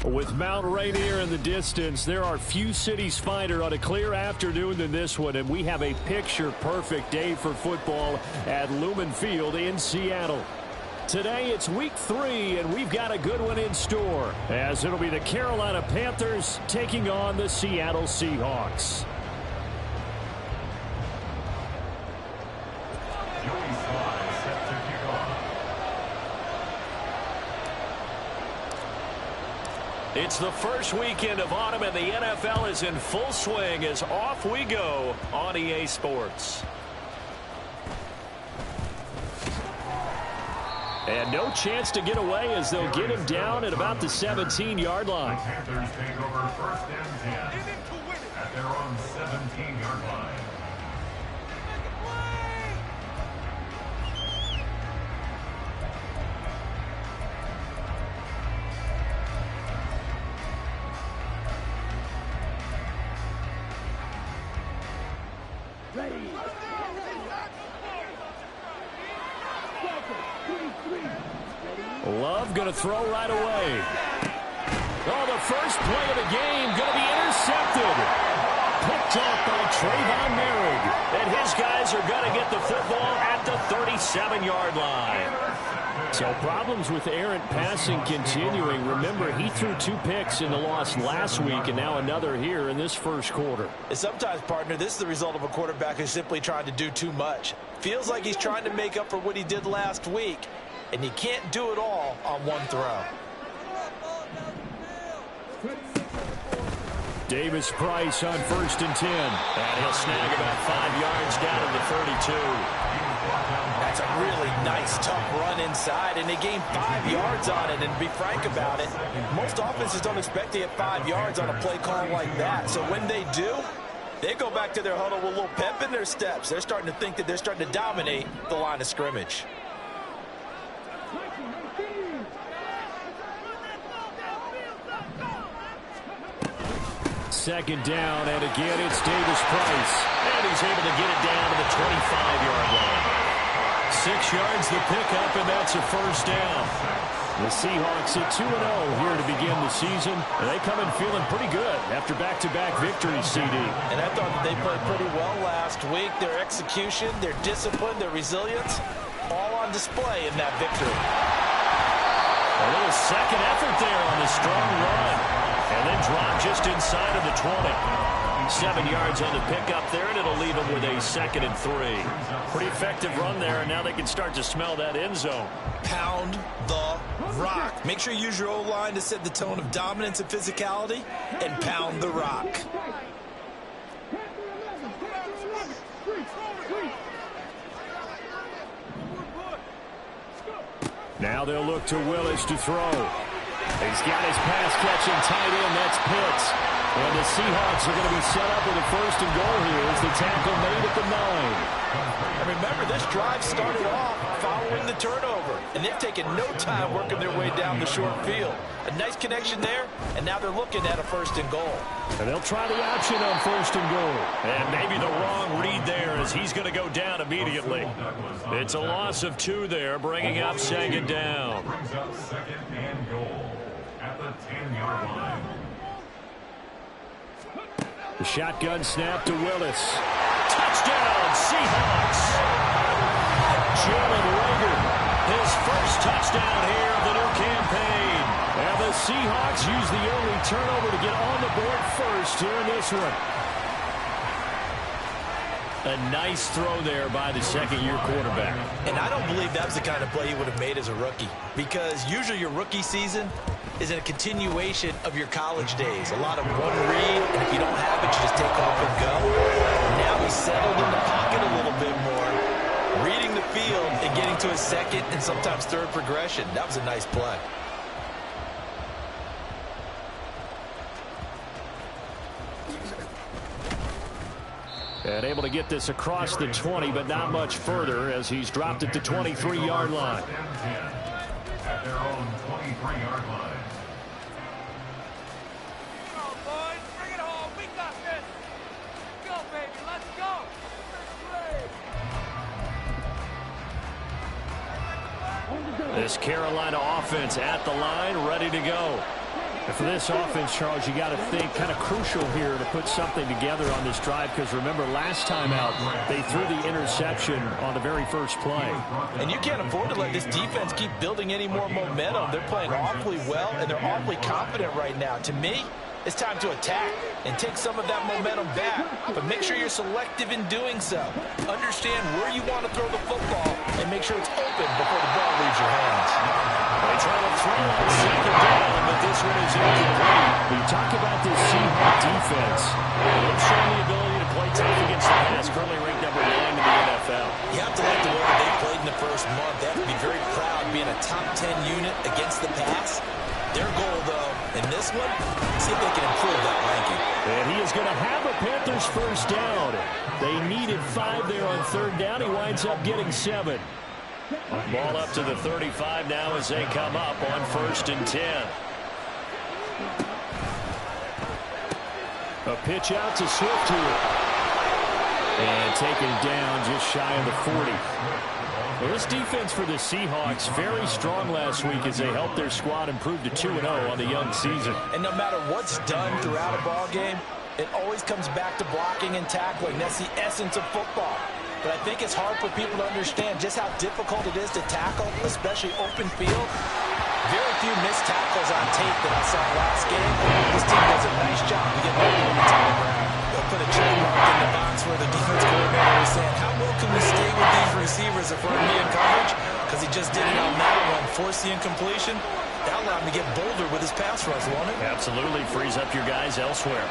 With Mount Rainier in the distance, there are few cities finer on a clear afternoon than this one, and we have a picture-perfect day for football at Lumen Field in Seattle. Today, it's week 3, and we've got a good one in store, as it'll be the Carolina Panthers taking on the Seattle Seahawks. It's the first weekend of autumn, and the NFL is in full swing as off we go on EA Sports. And no chance to get away as they'll get him down at about the 17-yard line. The Panthers take over first and 10 at their own 17-yard line. Love going to throw right away. Oh, the first play of the game going to be intercepted. Picked off by Trayvon Merrick. And his guys are going to get the football at the 37-yard line. So problems with errant passing continuing. Remember, he threw 2 picks in the loss last week and now another here in this first quarter. And sometimes, partner, this is the result of a quarterback who's simply trying to do too much. Feels like he's trying to make up for what he did last week. And you can't do it all on one throw. Davis Price on first and 10. And he'll snag about 5 yards down to the 32. That's a really nice, tough run inside, and they gained 5 yards on it. And to be frank about it, most offenses don't expect to get 5 yards on a play call like that. So when they do, they go back to their huddle with a little pep in their steps. They're starting to think that they're starting to dominate the line of scrimmage. Second down, and again it's Davis Price. And he's able to get it down to the 25-yard line. 6 yards the pickup, and that's a first down. The Seahawks at 2-0 here to begin the season. And they come in feeling pretty good after back-to-back victories, CD. And I thought that they played pretty well last week. Their execution, their discipline, their resilience, all on display in that victory. A little second effort there on the strong run. And then drop just inside of the 20. 7 yards on the pickup there, and it'll leave them with a 2nd and 3. Pretty effective run there, and now they can start to smell that end zone. Pound the rock. Make sure you use your O-line to set the tone of dominance and physicality, and pound the rock. Now they'll look to Willis to throw. He's got his pass-catching tight end. That's Pitts. And the Seahawks are going to be set up with a 1st and goal here as the tackle made at the 9. And remember, this drive started off following the turnover. And they've taken no time working their way down the short field. A nice connection there, and now they're looking at a 1st and goal. And they'll try the option on 1st and goal. And maybe the wrong read there as he's going to go down immediately. It's a loss of 2 there, bringing up 2nd down. Brings up 2nd and goal at the 10-yard line. The shotgun snap to Willis. Touchdown, Seahawks. Jalen Reagor, his first touchdown here of the new campaign. And the Seahawks use the early turnover to get on the board first here in this one. A nice throw there by the 2nd-year quarterback. And I don't believe that was the kind of play he would have made as a rookie, because usually your rookie season is a continuation of your college days. A lot of one read, and if you don't have it, you just take off and go. Now he's settled in the pocket a little bit more, reading the field and getting to his 2nd and sometimes 3rd progression. That was a nice play. And able to get this across the 20, but not much further as he's dropped at the 23-yard line. At their own 23-yard line. Come on, boys. Bring it home. We got this. Go, baby. Let's go. This Carolina offense at the line, ready to go. For this offense, Charles, you got to think kind of crucial here to put something together on this drive, because remember last time out they threw the interception on the very first play. And you can't afford to let this defense keep building any more momentum. They're playing awfully well, and they're awfully confident right now. To me, it's time to attack and take some of that momentum back, but make sure you're selective in doing so. Understand where you want to throw the football and make sure it's open before the ball leaves your hands. They try to throw on second down, but this one is incomplete. You talk about this Seahawks defense. They've shown the ability to play tough against the pass, currently ranked number 9 in the NFL. You have to like the way that they played in the first month. They have to be very proud being a top 10 unit against the pass. Their goal, though, in this one, see if they can improve that ranking. And he is going to have a Panthers first down. They needed 5 there on third down. He winds up getting 7. Ball up to the 35 now as they come up on 1st and 10. A pitch out to Swift here. And taken down just shy of the 40. Well, this defense for the Seahawks very strong last week as they helped their squad improve to 2-0 on the young season. And no matter what's done throughout a ball game, it always comes back to blocking and tackling. That's the essence of football. But I think it's hard for people to understand just how difficult it is to tackle, especially open field. Very few missed tackles on tape that I saw last game. This team does a nice job of getting opponents on the ground. They'll put a check mark in the box where the defense coordinator is saying, how well can we stay with these receivers if we're in coverage? Because he just did it on that one, force the incompletion. That allowed him to get bolder with his pass rush, won't it? Absolutely frees up your guys elsewhere.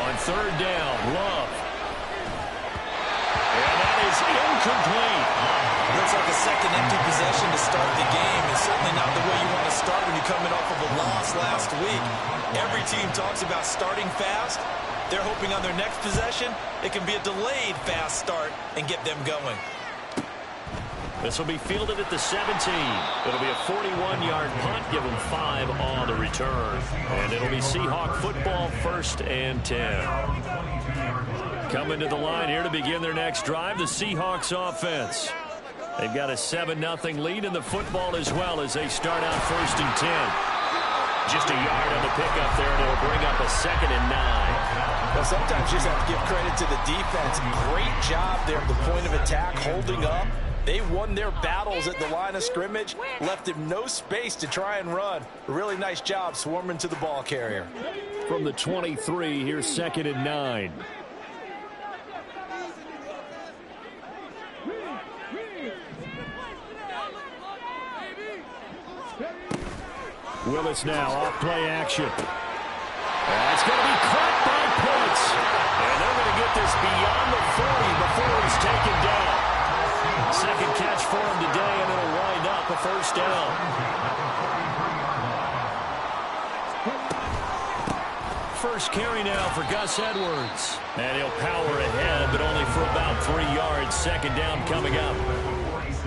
On third down, Love. And that is incomplete. Looks like a second empty possession to start the game. It's certainly not the way you want to start when you're coming off of a loss last week. Every team talks about starting fast. They're hoping on their next possession, it can be a delayed fast start and get them going. This will be fielded at the 17. It'll be a 41-yard punt, give them 5 on the return. And it'll be Seahawk football, 1st and 10. Coming to the line here to begin their next drive, the Seahawks offense. They've got a 7-0 lead in the football as well as they start out 1st and 10. Just a yard on the pickup there, and it'll bring up a 2nd and 9. Well, sometimes you just have to give credit to the defense. Great job there at the point of attack, holding up. They won their battles at the line of scrimmage, left him no space to try and run. A really nice job swarming to the ball carrier. From the 23, here's 2nd and 9. Willis now off play action. That's going to be caught by Pitts. And they're going to get this beyond the 40 before he's taken down. Second catch for him today, and it'll wind up a first down. First carry now for Gus Edwards. And he'll power ahead, but only for about 3 yards. Second down coming up.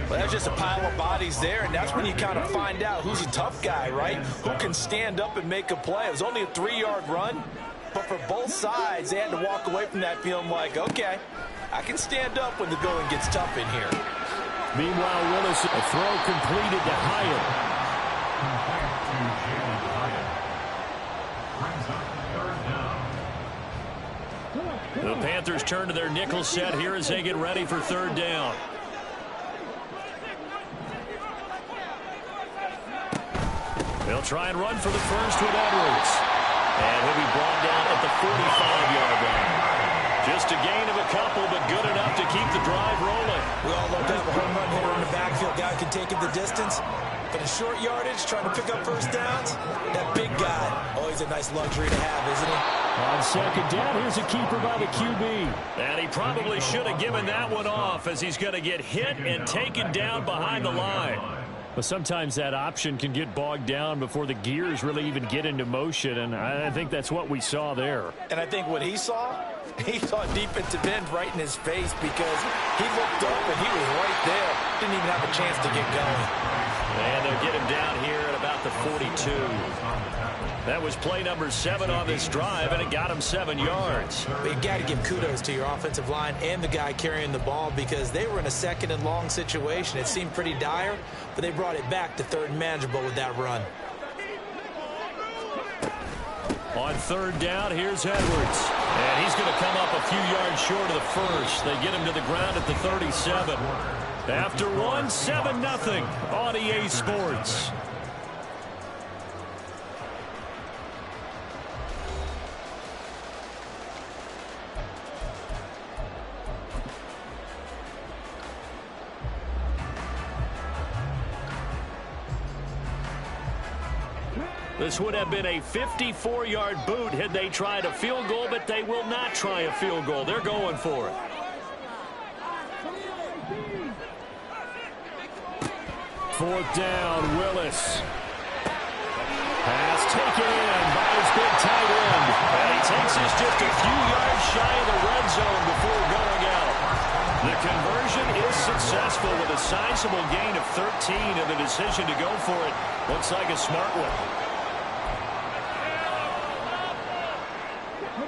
Well, that's just a pile of bodies there, and that's when you kind of find out who's a tough guy, right? Who can stand up and make a play. It was only a 3-yard run, but for both sides, they had to walk away from that feeling like, okay, I can stand up when the going gets tough in here. Meanwhile, Willis, a throw completed to Hyatt. The Panthers turn to their nickel set here as they get ready for third down. They'll try and run for the first with Edwards. And he'll be brought down at the 45-yard line. Just a gain of a couple, but good enough to keep the drive rolling. We all love to have a home run hitter in the backfield. Guy can take it the distance. But in short yardage, trying to pick up first downs, that big guy, always a nice luxury to have, isn't he? On second down, here's a keeper by the QB. And he probably should have given that one off as he's going to get hit and taken down behind the line. But sometimes that option can get bogged down before the gears really even get into motion, and I think that's what we saw there. And I think what he saw defensive end right in his face because he looked up and he was right there. Didn't even have a chance to get going. And they'll get him down here at about the 42. That was play number 7 on this drive, and it got him 7 yards. But you got to give kudos to your offensive line and the guy carrying the ball because they were in a 2nd and long situation. It seemed pretty dire, but they brought it back to 3rd and manageable with that run. On third down, here's Edwards. And he's going to come up a few yards short of the first. They get him to the ground at the 37. After one, 7-0 on EA Sports. This would have been a 54-yard boot had they tried a field goal, but they will not try a field goal. They're going for it. Fourth down, Willis. Pass taken in by his big tight end. And he takes us just a few yards shy of the red zone before going out. The conversion is successful with a sizable gain of 13, and the decision to go for it looks like a smart one.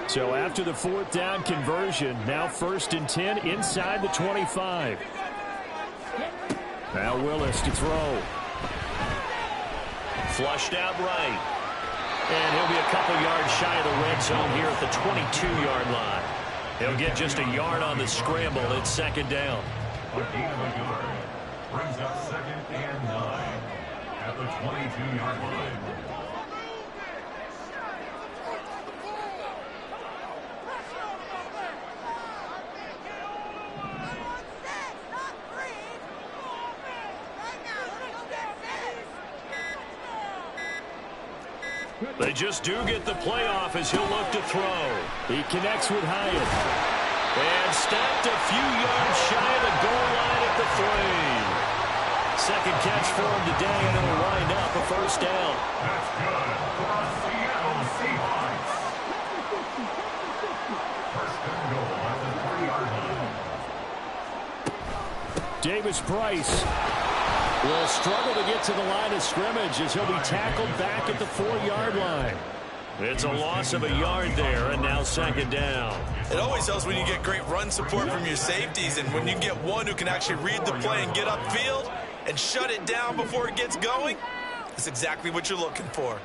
So after the fourth down conversion, now 1st and 10 inside the 25. Now Willis to throw. Flushed out right. And he'll be a couple yards shy of the red zone here at the 22-yard line. He'll get just a yard on the scramble. It's 2nd down. A gain of a yard brings up 2nd and 9 at the 22-yard line. They just do get the playoff as he'll look to throw. He connects with Hyatt. And stopped a few yards shy of the goal line at the 3. Second catch for him today, and it'll wind up a 1st down. That's good for Seattle Seahawks. 1st and goal at the 3-yard line. Davis Price will struggle to get to the line of scrimmage as he'll be tackled back at the 4-yard line. It's a loss of a yard there, and now 2nd down. It always helps when you get great run support from your safeties, and when you get one who can actually read the play and get upfield and shut it down before it gets going, that's exactly what you're looking for.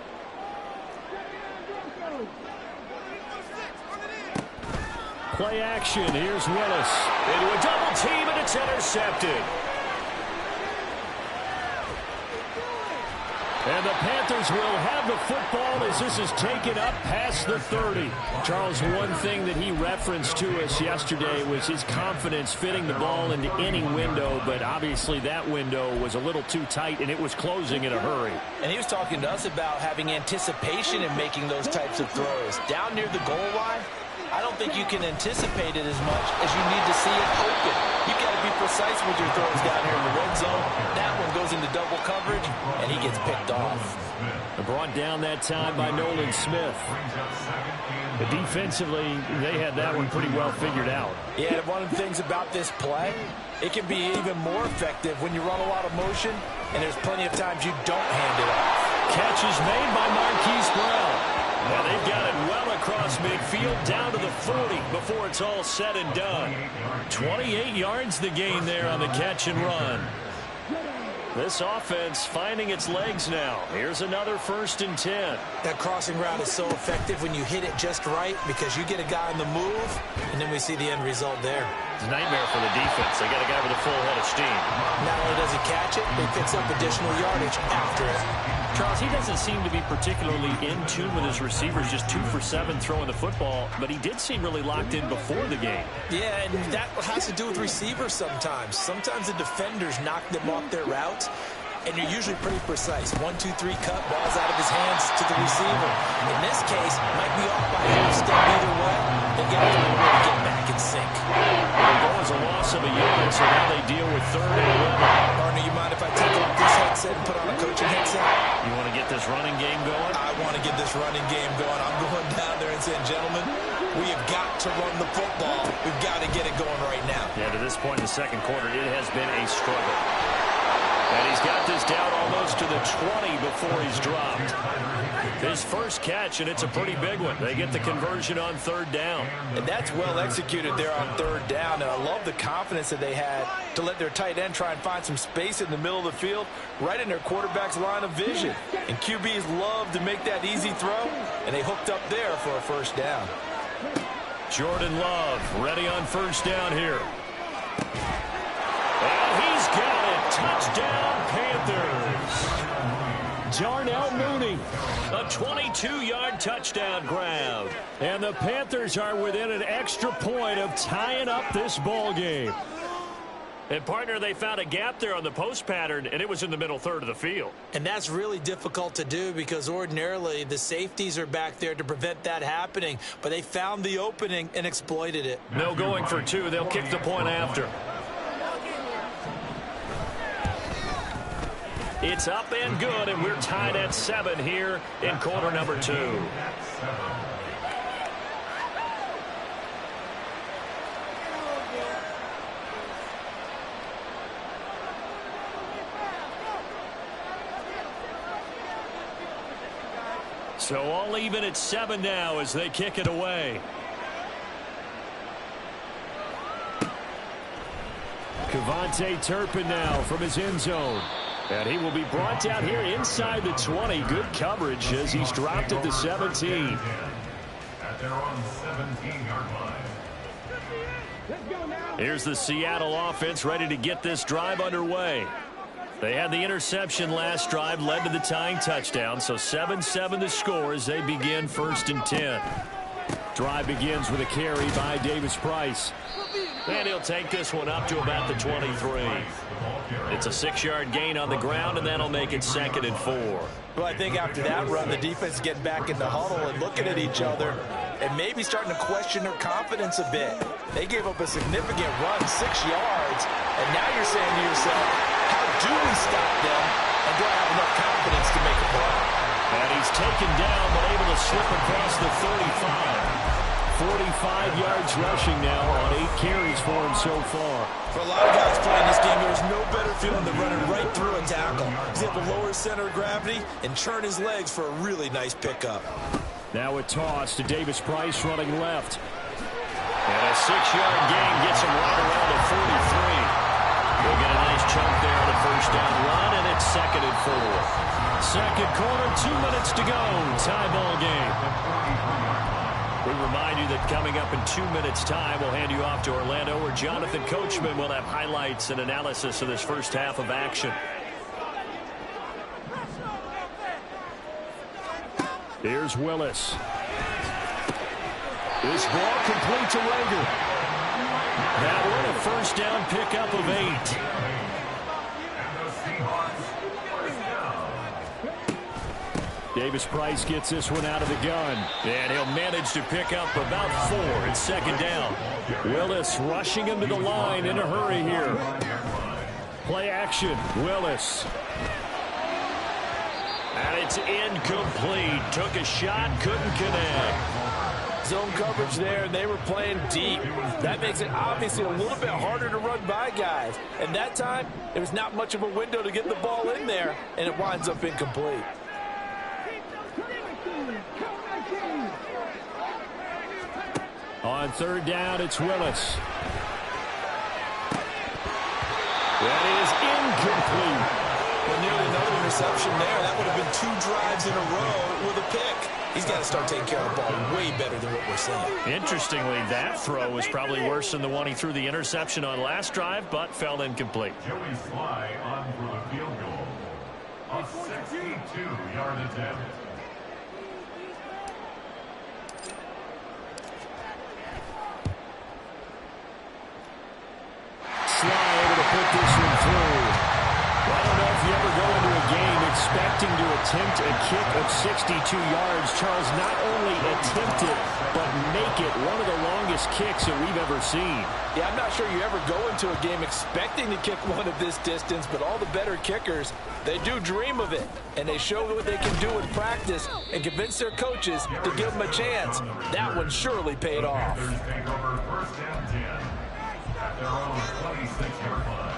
Play action. Here's Willis. Into a double team, and it's intercepted. And the Panthers will have the football as this is taken up past the 30. Charles, one thing that he referenced to us yesterday was his confidence fitting the ball into any window, but obviously that window was a little too tight, and it was closing in a hurry. And he was talking to us about having anticipation in making those types of throws. Down near the goal line, I don't think you can anticipate it as much as you need to see it open. You got to be precise with your throws down here in the red zone. That one goes into double coverage, and he gets picked off. Brought down that time by Nolan Smith. But defensively, they had that one pretty well figured out. Yeah, one of the things about this play, it can be even more effective when you run a lot of motion, and there's plenty of times you don't hand it off. Catch is made by Marquise Brown. Now they've got it well across midfield down to the 40 before it's all said and done. 28 yards the gain there on the catch and run. This offense finding its legs now. Here's another 1st and 10. That crossing route is so effective when you hit it just right because you get a guy on the move, and then we see the end result there. It's a nightmare for the defense. They got a guy with a full head of steam. Not only does he catch it, he picks up additional yardage after it. Charles, he doesn't seem to be particularly in tune with his receivers, just 2 for 7 throwing the football, but he did seem really locked in before the game. Yeah, and that has to do with receivers sometimes. Sometimes the defenders knock them off their routes, and you're usually pretty precise. 1, 2, 3 cut, balls out of his hands to the receiver. In this case, might be off by half step either way. They got to find a way to get back in sync. The goal is a loss of a yard, so now they deal with 3rd and 11. Partner, you mind if I take off this headset and put on a coaching headset? You want to get this running game going? I want to get this running game going. I'm going down there and saying, gentlemen, we have got to run the football. We've got to get it going right now. Yeah, to this point in the 2nd quarter, it has been a struggle. And he's got this down almost to the 20 before he's dropped. His first catch, and it's a pretty big one. They get the conversion on third down. And that's well executed there on third down. And I love the confidence that they had to let their tight end try and find some space in the middle of the field, right in their quarterback's line of vision. And QBs love to make that easy throw, and they hooked up there for a first down. Jordan Love ready on first down here. And he's got it. Touchdown, Panthers. Darnell Mooney, a 22-yard touchdown grab. And the Panthers are within an extra point of tying up this ball game. And, partner, they found a gap there on the post pattern, and it was in the middle third of the field. And that's really difficult to do because ordinarily the safeties are back there to prevent that happening. But they found the opening and exploited it. No going for two. They'll kick the point after. It's up and good, and we're tied at 7 here in quarter number 2. So all even at 7 now as they kick it away. Kevontae Turpin now from his end zone. And he will be brought down here inside the 20. Good coverage as he's dropped at the 17. At their own 17-yard line. Here's the Seattle offense ready to get this drive underway. They had the interception last drive, led to the tying touchdown. So 7-7 the score as they begin 1st and 10. Drive begins with a carry by Davis Price. And he'll take this one up to about the 23. It's a 6-yard gain on the ground, and that'll make it 2nd and 4. Well, I think after that run, the defense is getting back in the huddle and looking at each other and maybe starting to question their confidence a bit. They gave up a significant run, 6 yards, and now you're saying to yourself, how do we stop them, and do I have enough confidence to make a play? And he's taken down, but able to slip across the 35. 45 yards rushing now on 8 carries for him so far. For a lot of guys playing this game, there's no better feeling than running right through a tackle. He's able to lower his center of gravity and churn his legs for a really nice pickup. Now a toss to Davis Price running left. And a 6-yard gain gets him right around the 43. They'll get a nice chunk there on a first down run, and it's 2nd and 4. Second quarter, 2 minutes to go. Tie ball game. We remind you that coming up in 2 minutes' time, we'll hand you off to Orlando, where Jonathan Coachman will have highlights and analysis of this first half of action. Here's Willis. This ball complete to Rager. That one a first down pickup of 8. Davis Price gets this one out of the gun. And he'll manage to pick up about 4 at 2nd down. Willis rushing him to the line in a hurry here. Play action. Willis. And it's incomplete. Took a shot, couldn't connect. Zone coverage there, and they were playing deep. That makes it obviously a little bit harder to run by guys. And that time, there was not much of a window to get the ball in there, and it winds up incomplete. On 3rd down, it's Willis. That is incomplete. Well, nearly another interception there. That would have been 2 drives in a row with a pick. He's got to start taking care of the ball way better than what we're seeing. Interestingly, that throw was probably worse than the one he threw the interception on last drive, but fell incomplete. Joey Sly on for the field goal. A 62-yard attempt. Sly able to put this one through. Well, I don't know if you ever go into a game expecting to attempt a kick of 62 yards. Charles, not only attempt it, but make it one of the longest kicks that we've ever seen. Yeah, I'm not sure you ever go into a game expecting to kick one of this distance, but all the better kickers, they do dream of it, and they show what they can do in practice and convince their coaches to give them a chance. That one surely paid off. Take over 1st and 10 at their own 26-yard line.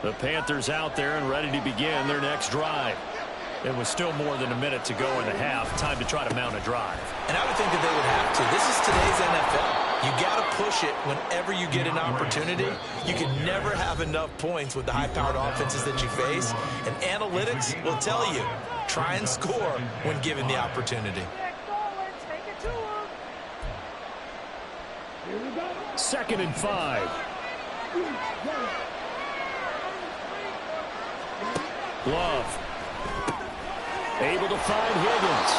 The Panthers out there and ready to begin their next drive. It was still more than a minute to go in the half. Time to try to mount a drive. And I would think that they would have to. This is today's NFL. You got to push it whenever you get an opportunity. You can never have enough points with the high-powered offenses that you face. And analytics will tell you, try and score when given the opportunity. 2nd and 5. Love. Able to find Higgins.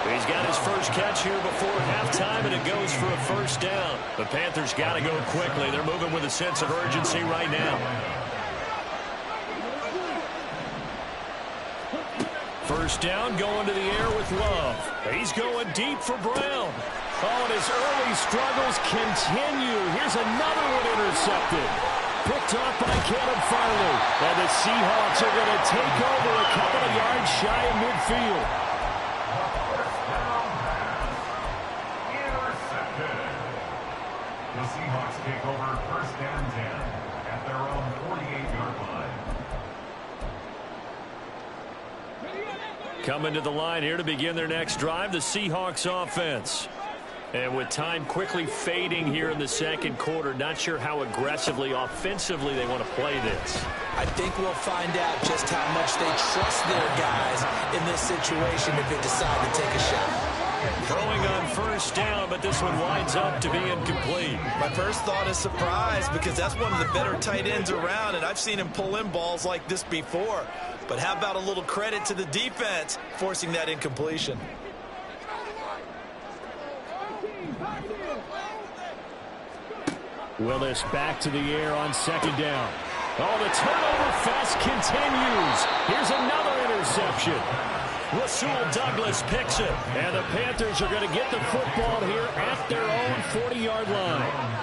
He's got his first catch here before halftime, and it goes for a first down. The Panthers got to go quickly. They're moving with a sense of urgency right now. First down, going to the air with Love. He's going deep for Brown. Oh, and his early struggles continue. Here's another one intercepted. Picked off by Caleb Farley. And the Seahawks are going to take over a couple of yards shy of midfield. The Seahawks take over 1st and 10 at their own 48-yard line. Coming to the line here to begin their next drive, the Seahawks offense. And with time quickly fading here in the second quarter, not sure how aggressively, offensively they want to play this. I think we'll find out just how much they trust their guys in this situation if they decide to take a shot. Throwing on first down, but this one winds up to be incomplete. My first thought is surprise because that's one of the better tight ends around, and I've seen him pull in balls like this before. But how about a little credit to the defense forcing that incompletion? Willis back to the air on 2nd down. Oh, the turnover fest continues. Here's another interception. Rasul Douglas picks it. And the Panthers are going to get the football here at their own 40-yard line.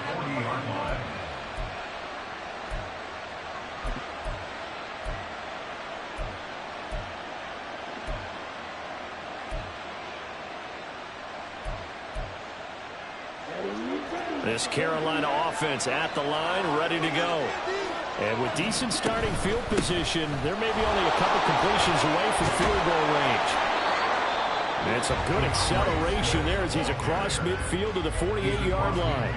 This Carolina offense at the line, ready to go. And with decent starting field position, there may be only a couple completions away from field goal range. And some good acceleration there as he's across midfield to the 48-yard line.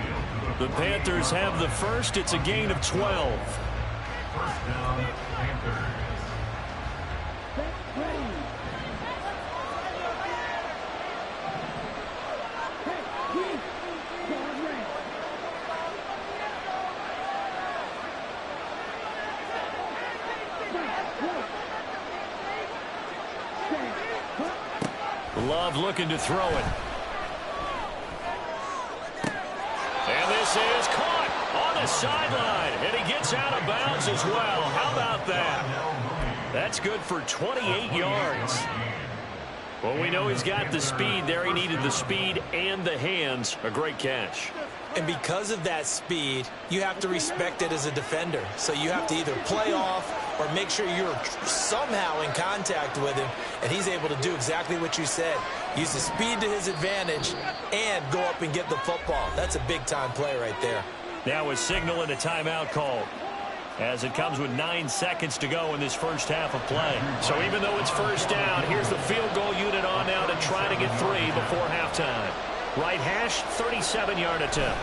The Panthers have the first. It's a gain of 12. 1st down, Panthers. Love looking to throw it. And this is caught on the sideline. And he gets out of bounds as well. How about that? That's good for 28 yards. Well, we know he's got the speed there. He needed the speed and the hands. A great catch. And because of that speed, you have to respect it as a defender. So you have to either play off or make sure you're somehow in contact with him, and he's able to do exactly what you said. Use the speed to his advantage and go up and get the football. That's a big-time play right there. Now a signal and a timeout call as it comes with 9 seconds to go in this first half of play. So even though it's first down, here's the field goal unit on now to try to get 3 before halftime. Right hash, 37-yard attempt.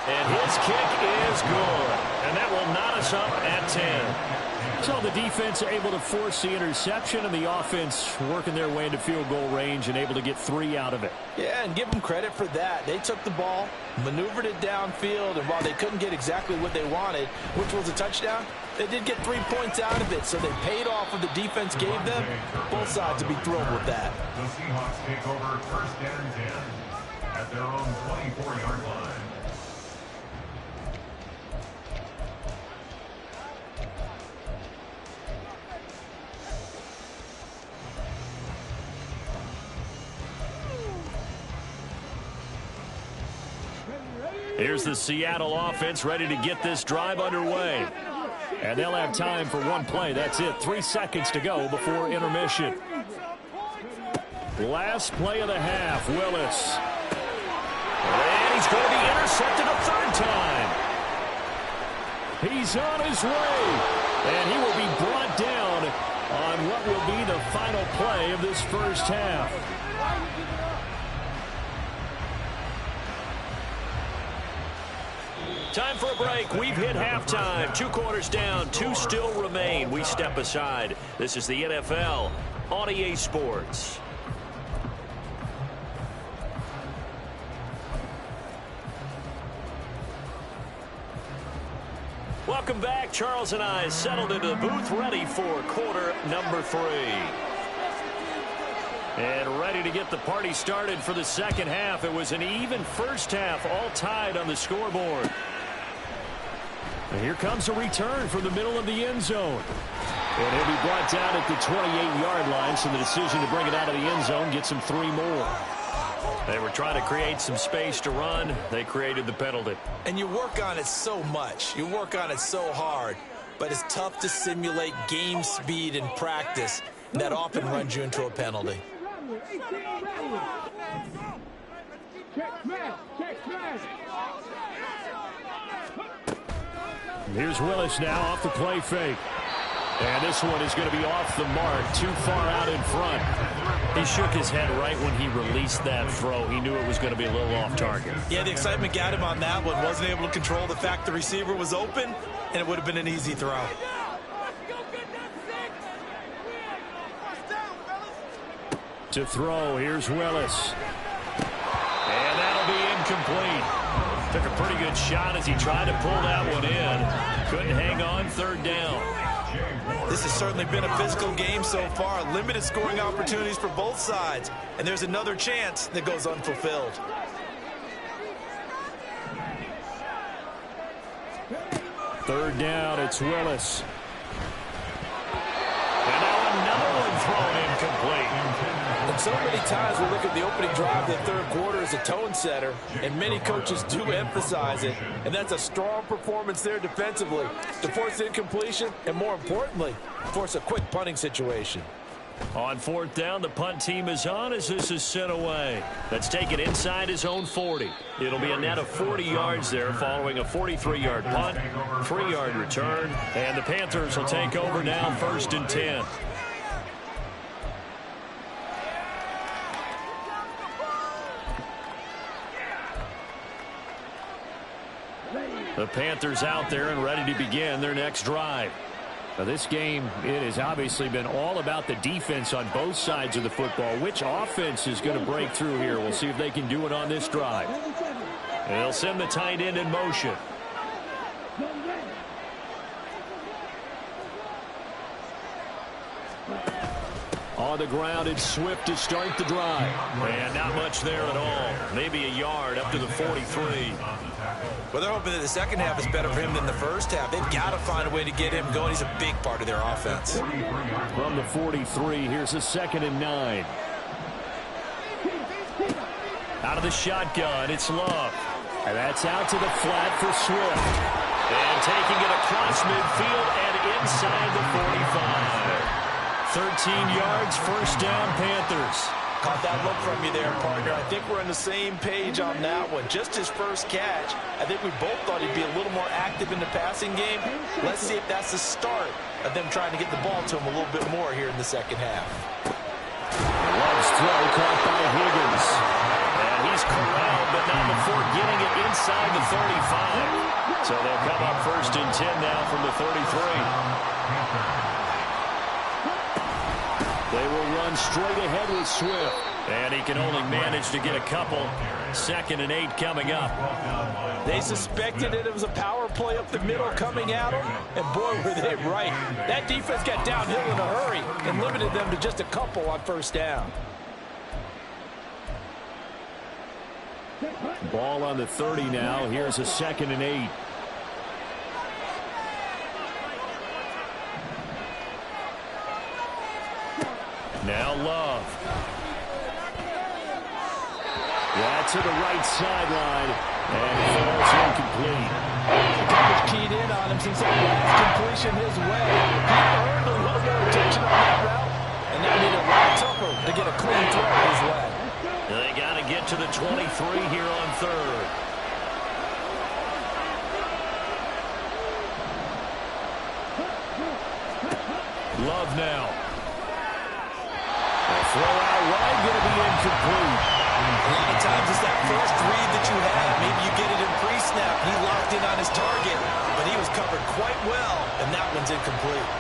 And his kick is good. And that will knot us up at 10. So the defense able to force the interception, and the offense working their way into field goal range and able to get 3 out of it. Yeah, and give them credit for that. They took the ball, maneuvered it downfield, and while they couldn't get exactly what they wanted, which was a touchdown, they did get 3 points out of it, so they paid off what the defense gave them. Both sides will be thrilled with that. The Seahawks take over 1st and 10 at their own 24-yard line. Here's the Seattle offense ready to get this drive underway. And they'll have time for one play. That's it. 3 seconds to go before intermission. Last play of the half, Willis. And he's going to be intercepted a 3rd time. He's on his way, and he will be brought down on what will be the final play of this first half. Time for a break. We've hit halftime. 2 quarters down. 2 still remain. We step aside. This is the NFL on EA Sports. Welcome back. Charles and I settled into the booth, ready for quarter number 3. And ready to get the party started for the second half. It was an even first half, all tied on the scoreboard. And here comes a return from the middle of the end zone. And he'll be brought down at the 28-yard line, so the decision to bring it out of the end zone gets him 3 more. They were trying to create some space to run. They created the penalty. And you work on it so much. You work on it so hard. But it's tough to simulate game speed in practice. That often runs you into a penalty. Here's Willis now off the play fake. And this one is going to be off the mark, too far out in front. He shook his head right when he released that throw. He knew it was going to be a little off target. Yeah, the excitement got him on that one. Wasn't able to control the fact the receiver was open, and it would have been an easy throw. To throw, here's Willis. And that'll be incomplete. Took a pretty good shot as he tried to pull that one in. Couldn't hang on, 3rd down. This has certainly been a physical game so far. Limited scoring opportunities for both sides. And there's another chance that goes unfulfilled. Third down, it's Willis. And now another one thrown incomplete. And so many times we look at the opening drive of the 3rd quarter as a tone setter, and many coaches do emphasize it, and that's a strong performance there defensively to force incompletion and, more importantly, force a quick punting situation. On 4th down, the punt team is on as this is sent away. That's taken inside his own 40. It'll be a net of 40 yards there following a 43-yard punt, 3-yard return, and the Panthers will take over now 1st and 10. The Panthers out there and ready to begin their next drive. Now this game, it has obviously been all about the defense on both sides of the football. Which offense is going to break through here? We'll see if they can do it on this drive. And they'll send the tight end in motion. On the ground, it's Swift to start the drive. And not much there at all. Maybe a yard up to the 43. Well, they're hoping that the second half is better for him than the first half. They've got to find a way to get him going. He's a big part of their offense. From the 43, here's a 2nd and 9. Out of the shotgun, it's Love. And that's out to the flat for Swift. And taking it across midfield and inside the 45. 13 yards, 1st down, Panthers. Caught that look from you there, partner. I think we're on the same page on that one. Just his first catch. I think we both thought he'd be a little more active in the passing game. Let's see if that's the start of them trying to get the ball to him a little bit more here in the second half. Love's throw caught by Higgins. And he's corralled, but not before getting it inside the 35. So they'll come up 1st and 10 now from the 33. They will run straight ahead with Swift. And he can only manage to get a couple. 2nd and 8 coming up. They suspected it was a power play up the middle coming at them. And boy, were they right. That defense got downhill in a hurry and limited them to just a couple on 1st down. Ball on the 30 now. Here's a 2nd and 8. Now Love. That's to the right sideline. And it falls incomplete. The coverage keyed in on him since that last completion his way. He earned a little more attention on that route. And now need a lot tougher to get a clean throw his way. They got to get to the 23 here on 3rd. Love now. A throw out wide, going to be incomplete. A lot of times it's that first read that you have. Maybe you get it in pre-snap. He locked in on his target, but he was covered quite well, and that one's incomplete.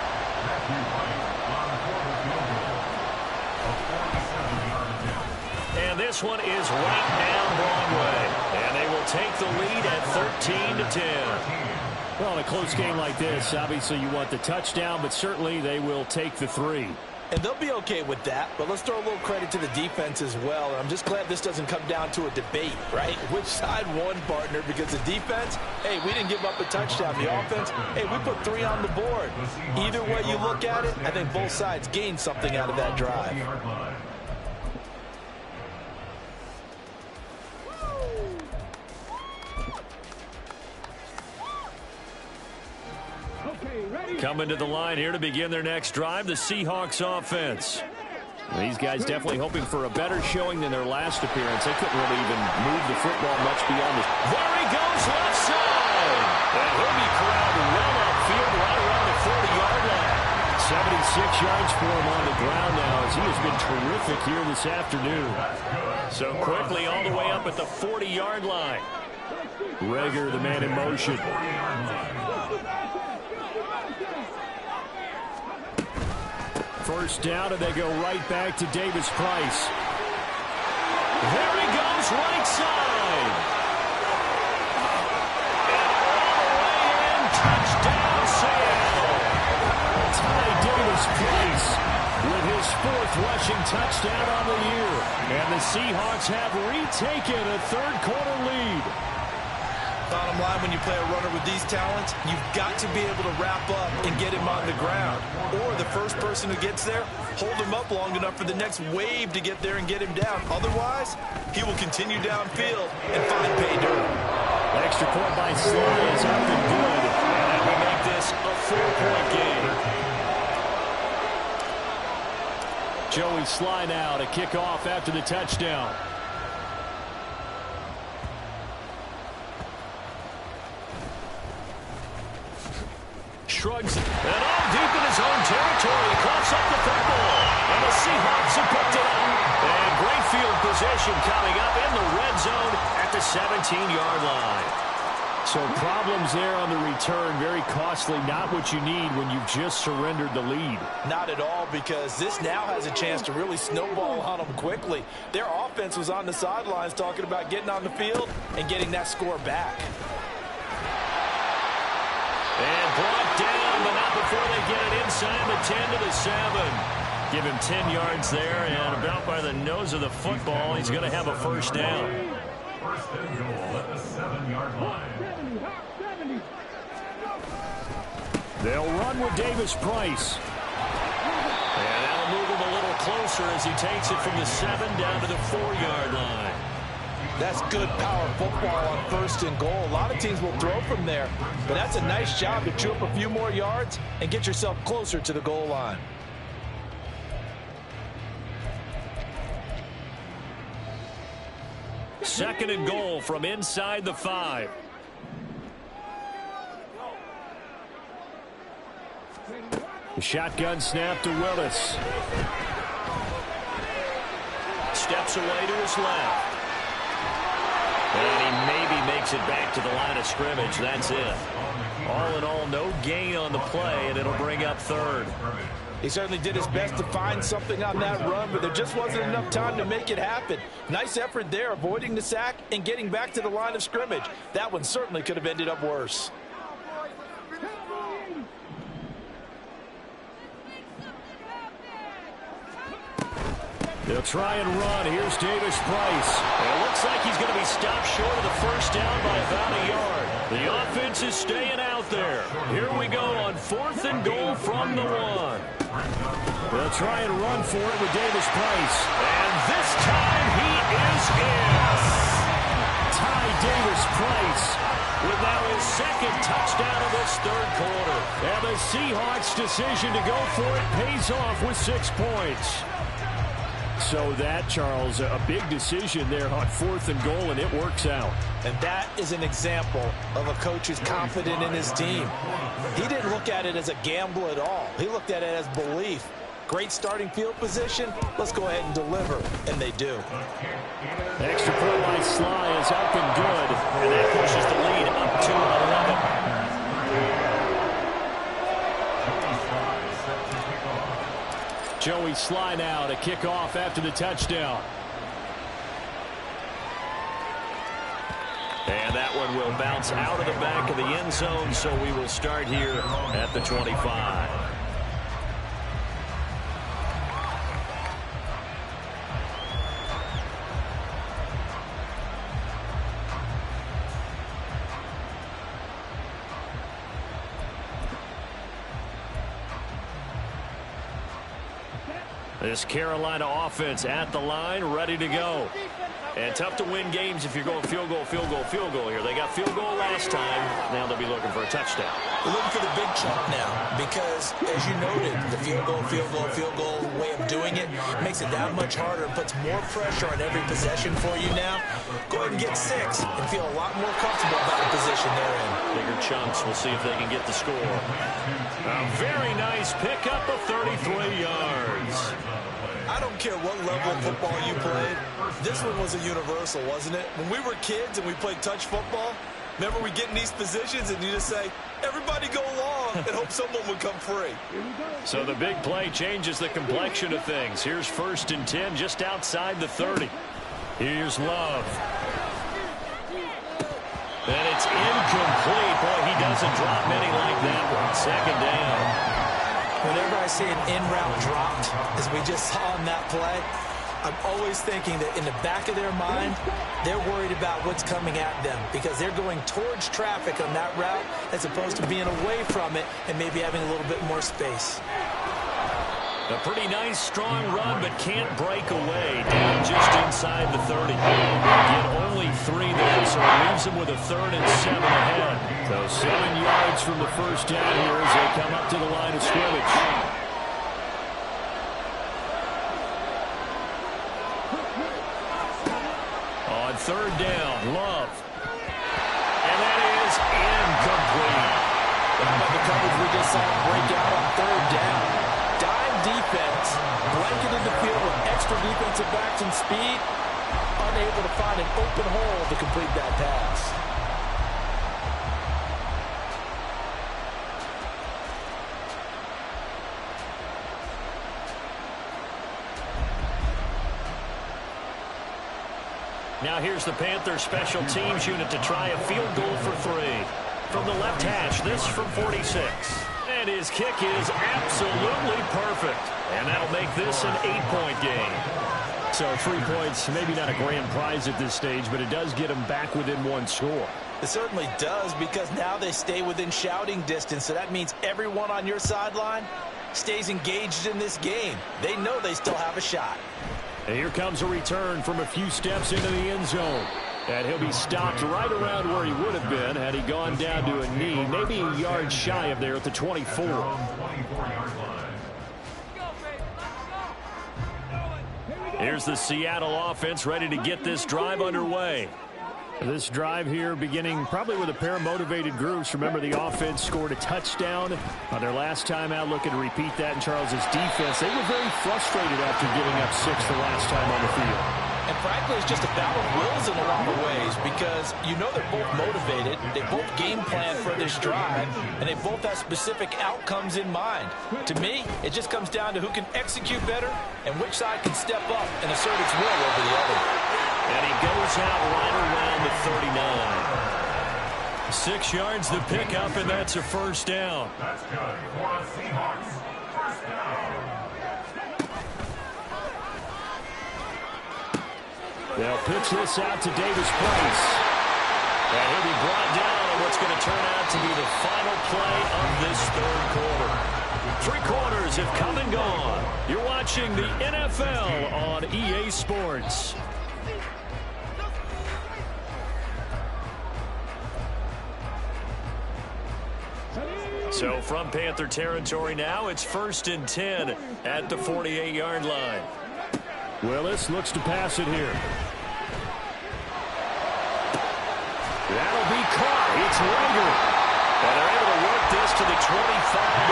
And this one is right down Broadway. And they will take the lead at 13-10. Well, in a close game like this, obviously you want the touchdown, but certainly they will take the 3. And they'll be okay with that, but let's throw a little credit to the defense as well. I'm just glad this doesn't come down to a debate, right? Which side won, partner? Because the defense, hey, we didn't give up a touchdown. The offense, hey, we put 3 on the board. Either way you look at it, I think both sides gained something out of that drive. Coming to the line here to begin their next drive, the Seahawks offense. These guys definitely hoping for a better showing than their last appearance. They couldn't really even move the football much beyond this. There he goes, left side. And he'll be corralled well upfield right around the 40-yard line. 76 yards for him on the ground now as he has been terrific here this afternoon. So quickly all the way up at the 40-yard line. Reagor, the man in motion. First down, and they go right back to Davis Price. There he goes, right side. And all the way in, touchdown, Seattle. Ty Davis Price with his 4th rushing touchdown on the year. And the Seahawks have retaken a third-quarter lead. Bottom line, when you play a runner with these talents, you've got to be able to wrap up and get him on the ground. Or the first person who gets there, hold him up long enough for the next wave to get there and get him down. Otherwise, he will continue downfield and find pay dirt. Extra point by Sly is up and good. And that will make this a 4-point game. Joey Sly now to kick off after the touchdown. Shrugs and all deep in his own territory. He coughs up the football. And the Seahawks have picked it up. And great field position coming up in the red zone at the 17-yard line. So problems there on the return. Very costly. Not what you need when you've just surrendered the lead. Not at all, because this now has a chance to really snowball on them quickly. Their offense was on the sidelines talking about getting on the field and getting that score back. And brought down, but not before they get it inside the 10 to the 7. Give him 10 yards there, and about by the nose of the football, he's going to have a first down. First and goal at the 7-yard line. They'll run with Davis Price. And that'll move him a little closer as he takes it from the 7 down to the 4-yard line. That's good power football on first and goal. A lot of teams will throw from there, but that's a nice job to chew up a few more yards and get yourself closer to the goal line. Second and goal from inside the 5. The shotgun snap to Willis. Steps away to his left. And he maybe makes it back to the line of scrimmage. That's it. All in all, no gain on the play, and it'll bring up third. He certainly did his best to find something on that run, but there just wasn't enough time to make it happen. Nice effort there, avoiding the sack and getting back to the line of scrimmage. That one certainly could have ended up worse. They'll try and run. Here's Davis Price. And it looks like he's going to be stopped short of the first down by about a yard. The offense is staying out there. Here we go on 4th and goal from the 1. They'll try and run for it with Davis Price. And this time he is in. Ty Davis Price with now his 2nd touchdown of this 3rd quarter. And the Seahawks' decision to go for it pays off with 6 points. so that, Charles, a big decision there on 4th and goal, and it works out. And that is an example of a coach who's confident in his team. He didn't look at it as a gamble at all. He looked at it as belief. Great starting field position. Let's go ahead and deliver. And they do. Extra point by Sly is up and good. And that pushes the lead up to 11. Joey Sly now to kick off after the touchdown. And that one will bounce out of the back of the end zone, so we will start here at the 25. This Carolina offense at the line, ready to go. And tough to win games if you're going field goal, field goal, field goal here. They got field goal last time. Now they'll be looking for a touchdown. They're looking for the big chunk now because, as you noted, the field goal way of doing it makes it that much harder and puts more pressure on every possession for you now. Go ahead and get 6 and feel a lot more comfortable about the position they're in. Bigger chunks. We'll see if they can get the score. A very nice pickup of 33 yards. I don't care what level of football you played. This one was a universal, wasn't it? When we were kids and we played touch football, remember we get in these positions and you just say, everybody go along and hope someone would come free. So the big play changes the complexion of things. Here's 1st and 10 just outside the 30. Here's Love. And it's incomplete. Boy, he doesn't drop many like that one. 2nd down. Whenever I see an in-route dropped, as we just saw in that play, I'm always thinking that in the back of their mind, they're worried about what's coming at them because they're going towards traffic on that route as opposed to being away from it and maybe having a little bit more space. A pretty nice, strong run, but can't break away. Down just inside the 30. Get only 3 there, so it leaves them with a 3rd and 7 ahead. So 7 yards from the first down here as they come up to the line of scrimmage. On 3rd down, Love. And that is incomplete. How about the coverage we just saw break out on 3rd down? Defense blanketed the field with extra defensive backs and speed, unable to find an open hole to complete that pass. Now here's the Panthers special teams unit to try a field goal for 3. From the left hash, this from 46. And his kick is absolutely perfect. And that'll make this an 8-point game. So 3 points, maybe not a grand prize at this stage, but it does get them back within 1 score. It certainly does because now they stay within shouting distance. So that means everyone on your sideline stays engaged in this game. They know they still have a shot. And here comes a return from a few steps into the end zone. And he'll be stopped right around where he would have been had he gone down to a knee, maybe a yard shy of there at the 24. Here's the Seattle offense ready to get this drive underway. This drive here beginning probably with a pair of motivated groups. Remember, the offense scored a touchdown on their last time out. Looking to repeat that in Charles's defense. They were very frustrated after giving up 6 the last time on the field. And frankly, it's just a battle of wills in a lot of ways because you know they're both motivated. They both game plan for this drive, and they both have specific outcomes in mind. To me, it just comes down to who can execute better and which side can step up and assert its will over the other. And he goes out right around the 39. 6 yards the pickup, and that's a 1st down. That's good for the Seahawks. 1st down. They'll pitch this out to Davis Price. And he'll be brought down on what's going to turn out to be the final play of this 3rd quarter. 3 quarters have come and gone. You're watching the NFL on EA Sports. So from Panther territory now, it's 1st and 10 at the 48-yard line. Willis looks to pass it here. That'll be caught. It's Rager. And they're able to work this to the 25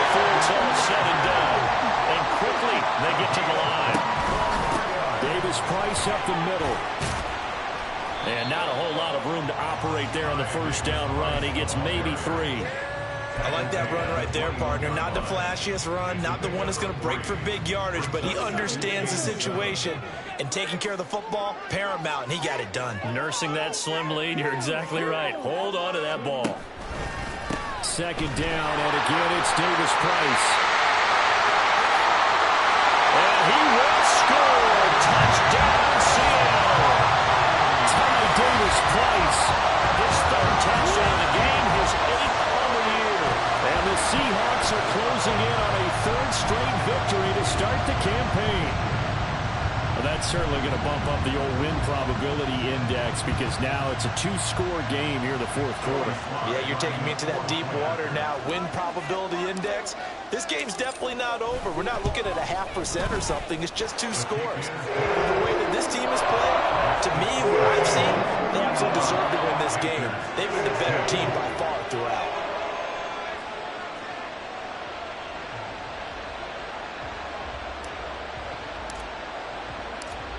before it's all said and done. And quickly, they get to the line. Davis Price up the middle. And not a whole lot of room to operate there on the first down run. He gets maybe 3. I like that run right there, partner. Not the flashiest run, not the one that's going to break for big yardage, but he understands the situation, and taking care of the football, paramount, and he got it done. Nursing that slim lead, you're exactly right. Hold on to that ball. Second down, and again, it's Davis Price. And he will score. Touchdown, Seattle. Ty Davis Price. His 3rd touchdown of the game, his 8th on the year. And the Seahawks are closing in on a 3rd straight victory to start the campaign. Well, that's certainly going to bump up the old win probability index because now it's a 2-score game here in the 4th quarter. Yeah, you're taking me into that deep water now. Win probability index. This game's definitely not over. We're not looking at a 0.5% or something. It's just 2 scores. The way that this team is playing, to me, what I've seen, they absolutely deserve to win this game. They've been the better team by far throughout.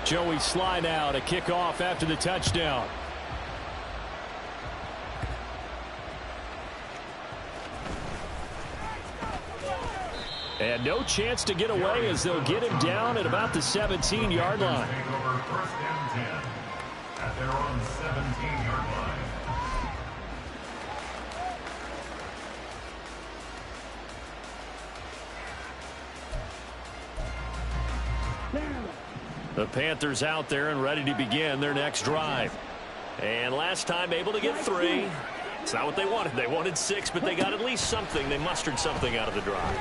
Joey Sly now to kick off after the touchdown. And no chance to get away as they'll get him down at about the 17-yard line. First and 10 at their own 17-yard line. The Panthers out there and ready to begin their next drive. And last time able to get 3. It's not what they wanted. They wanted 6, but they got at least something. They mustered something out of the drive.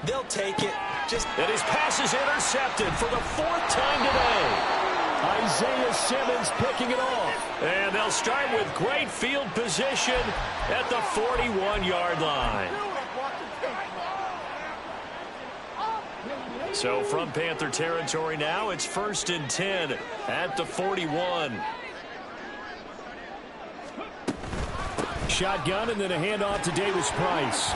They'll take it. And his pass is intercepted for the 4th time today. Isaiah Simmons picking it off. And they'll start with great field position at the 41-yard line. So from Panther territory now, it's 1st and 10 at the 41. Shotgun and then a handoff to Davis Price.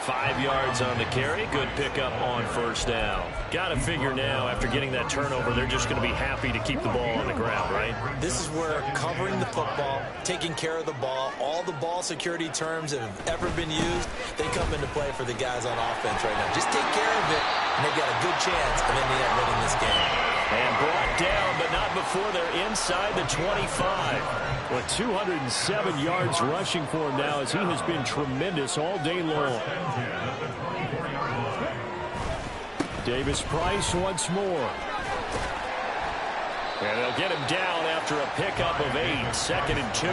5 yards on the carry. Good pickup on 1st down. Got to figure now, after getting that turnover, they're just going to be happy to keep the ball on the ground, right? This is where covering the football, taking care of the ball, all the ball security terms that have ever been used, they come into play for the guys on offense right now. Just take care of it, and they've got a good chance of ending up winning this game. And brought down, but not before they're inside the 25. With 207 yards rushing for him now as he has been tremendous all day long. Davis Price once more. And they'll get him down after a pickup of 8, 2nd and 2.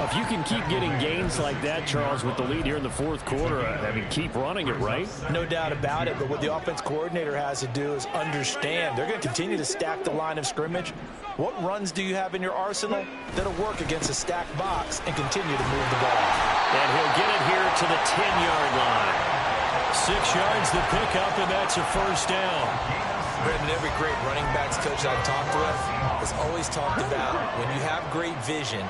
If you can keep getting gains like that, Charles, with the lead here in the 4th quarter, I mean, keep running it, right? No doubt about it, but what the offense coordinator has to do is understand they're going to continue to stack the line of scrimmage. What runs do you have in your arsenal that'll work against a stacked box and continue to move the ball? And he'll get it here to the 10-yard line. 6 yards the pickup, and that's a 1st down. Brendan, every great running backs coach I've talked with has always talked about when you have great vision,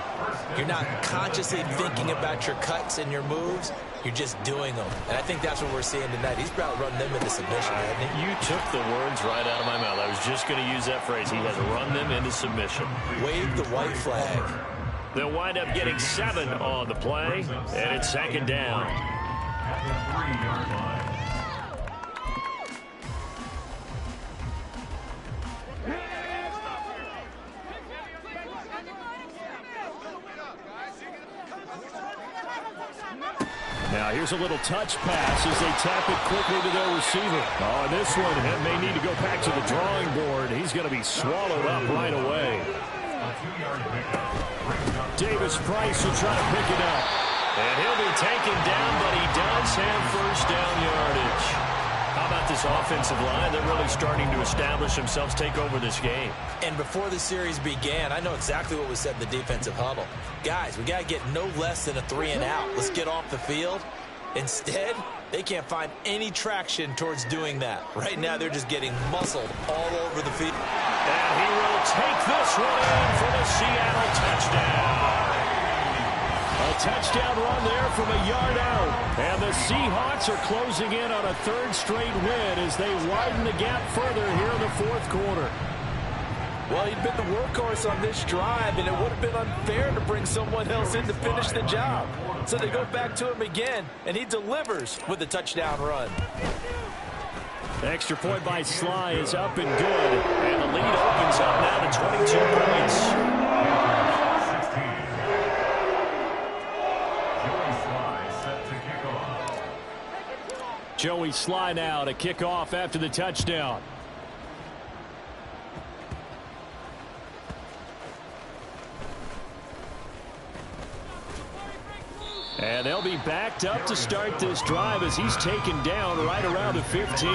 you're not consciously thinking about your cuts and your moves, you're just doing them. And I think that's what we're seeing tonight. He's about run them into submission, hasn't he? You took the words right out of my mouth. I was just going to use that phrase. He has run them into submission. Wave the white flag. They'll wind up getting 7 on the play, and it's 2nd down. At the 3-yard line. Now here's a little touch pass as they tap it quickly to their receiver. Oh, and this one may need to go back to the drawing board. He's going to be swallowed up right away. Davis Price will try to pick it up. And he'll be taken down, but he does have 1st down yardage. How about this offensive line? They're really starting to establish themselves, take over this game. And before the series began, I know exactly what was said in the defensive huddle. Guys, we got to get no less than a 3 and out. Let's get off the field. Instead, they can't find any traction towards doing that. Right now, they're just getting muscled all over the field. And he will take this one in for the Seattle touchdown. A touchdown run there from a yard out. And the Seahawks are closing in on a third straight win as they widen the gap further here in the fourth quarter. Well, he'd been the workhorse on this drive, and it would have been unfair to bring someone else in to finish the job. So they go back to him again, and he delivers with a touchdown run. The extra point by Sly is up and good. And the lead opens up now to 22 points. Joey Sly now to kick off after the touchdown. And they'll be backed up to start this drive as he's taken down right around the 15.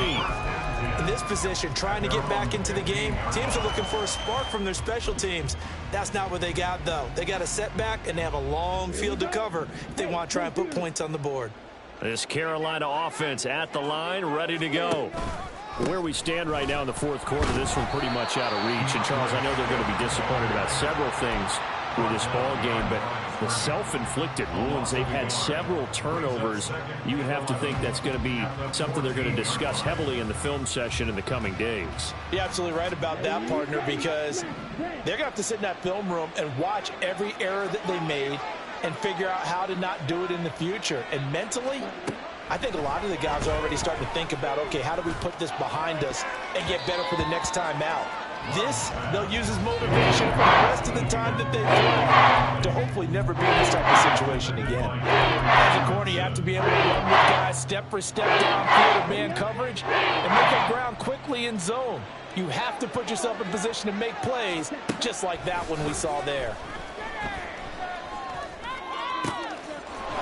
In this position, trying to get back into the game, teams are looking for a spark from their special teams. That's not what they got, though. They got a setback, and they have a long field to cover if they want to try and put points on the board. This Carolina offense at the line, ready to go. Where we stand right now in the fourth quarter, this one pretty much out of reach. And, Charles, I know they're going to be disappointed about several things with this ball game, but the self-inflicted wounds, they've had several turnovers. You would have to think that's going to be something they're going to discuss heavily in the film session in the coming days. You're absolutely right about that, partner, because they're going to have to sit in that film room and watch every error that they made and figure out how to not do it in the future. And mentally, I think a lot of the guys are already starting to think about, okay, how do we put this behind us and get better for the next time out? This, they'll use as motivation for the rest of the time that they play to hopefully never be in this type of situation again. As a corner, you have to be able to run with guys step for step downfield of man coverage and make up ground quickly in zone. You have to put yourself in position to make plays just like that one we saw there.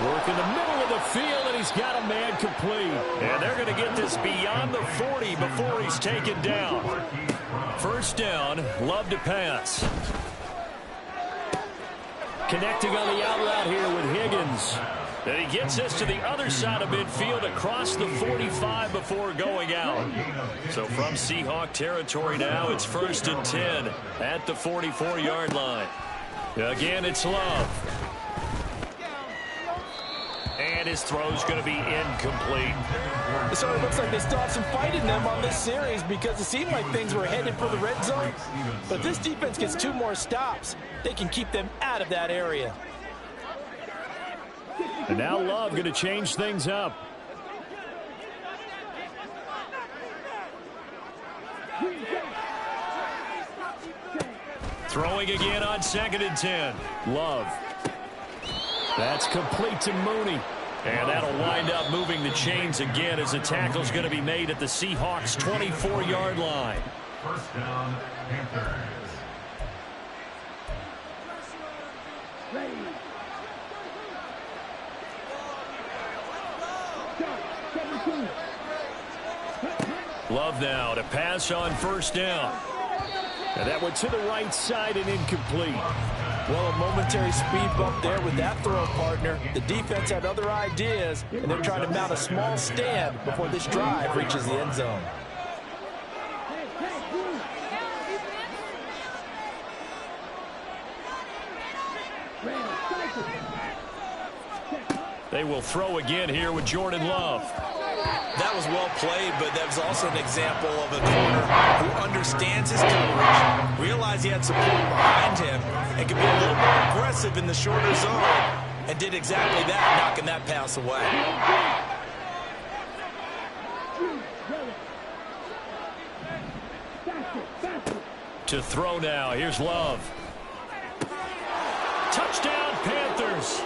Work in the middle of the field, and he's got a man complete. And they're going to get this beyond the 40 before he's taken down. First down, Love to pass. Connecting on the out route here with Higgins. And he gets us to the other side of midfield across the 45 before going out. So from Seahawk territory now, it's 1st and 10 at the 44-yard line. Again, it's Love. And his throw's going to be incomplete. So it looks like they still have some fight in them on this series because it seemed like things were headed for the red zone. But this defense gets 2 more stops. They can keep them out of that area. And now Love going to change things up. Throwing again on 2nd and 10. Love. That's complete to Mooney. And that'll wind up moving the chains again as the tackle's going to be made at the Seahawks' 24-yard line. First down, Panthers. Love now to pass on 1st down. And that went to the right side and incomplete. Well, a momentary speed bump there with that throw, partner. The defense had other ideas, and they're trying to mount a small stand before this drive reaches the end zone. They will throw again here with Jordan Love. That was well played, but that was also an example of a corner who understands his coverage, realized he had support behind him, and could be a little more aggressive in the shorter zone, and did exactly that, knocking that pass away. To throw now, here's Love. Touchdown, Panthers.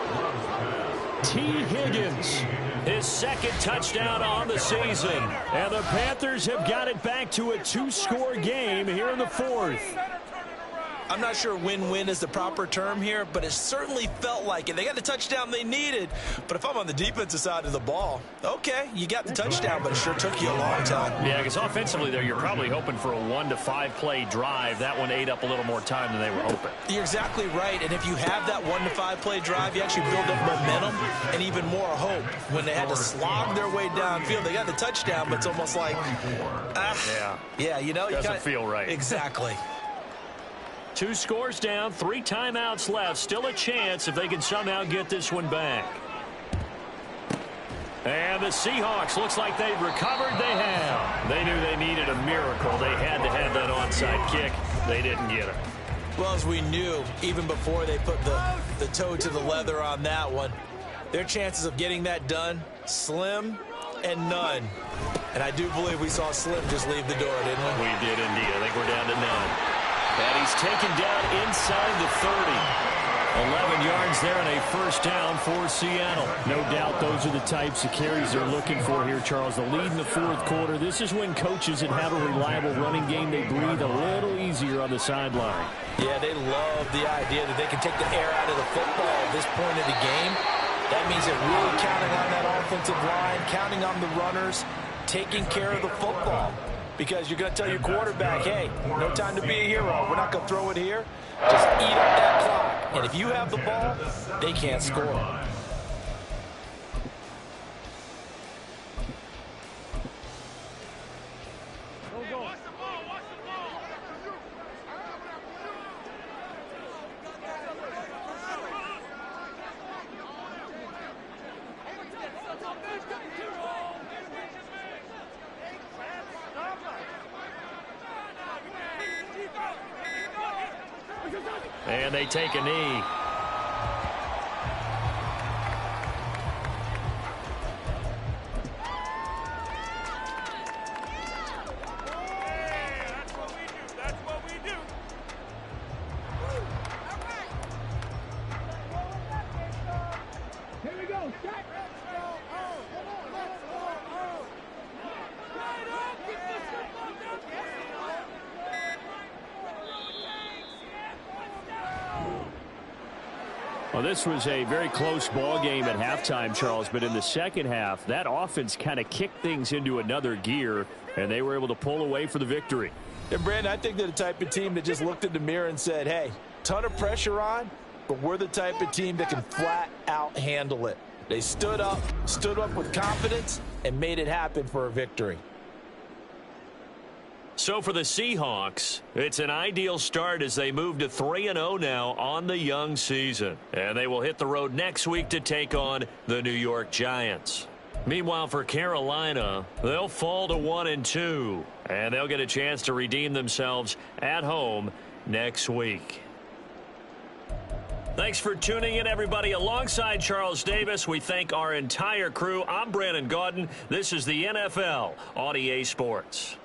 T. Higgins, his 2nd touchdown on the season. And the Panthers have got it back to a 2-score game here in the 4th. I'm not sure win-win is the proper term here, but it certainly felt like it. They got the touchdown they needed, but if I'm on the defensive side of the ball, okay, you got the touchdown, but it sure took you a long time. Yeah, because offensively there, you're probably hoping for a 1 to 5 play drive. That one ate up a little more time than they were hoping. You're exactly right, and if you have that 1 to 5 play drive, you actually build up momentum and even more hope. When they had to slog their way downfield, they got the touchdown, but it's almost like, yeah, you know, doesn't feel right. Exactly. 2 scores down, 3 timeouts left. Still a chance if they can somehow get this one back. And the Seahawks, looks like they've recovered. They have. They knew they needed a miracle. They had to have that onside kick. They didn't get it. Well, as we knew, even before they put the toe to the leather on that one, their chances of getting that done, slim and none. And I do believe we saw Slim just leave the door, didn't we? We did indeed. I think we're down to none. And he's taken down inside the 30. 11 yards there and a first down for Seattle. No doubt those are the types of carries they're looking for here, Charles. The lead in the fourth quarter. This is when coaches that have a reliable running game, they breathe a little easier on the sideline. Yeah, they love the idea that they can take the air out of the football at this point of the game. That means they're really counting on that offensive line, counting on the runners, taking care of the football. Because you're going to tell your quarterback, hey, no time to be a hero. We're not going to throw it here. Just eat up that clock. And if you have the ball, they can't score. And they take a knee. Well, this was a very close ball game at halftime, Charles, but in the second half, that offense kind of kicked things into another gear, and they were able to pull away for the victory. And, Brandon, I think they're the type of team that just looked in the mirror and said, hey, ton of pressure on, but we're the type of team that can flat out handle it. They stood up with confidence, and made it happen for a victory. So for the Seahawks, it's an ideal start as they move to 3-0 now on the young season. And they will hit the road next week to take on the New York Giants. Meanwhile, for Carolina, they'll fall to 1-2. And they'll get a chance to redeem themselves at home next week. Thanks for tuning in, everybody. Alongside Charles Davis, we thank our entire crew. I'm Brandon Gaudin. This is the NFL on EA Sports.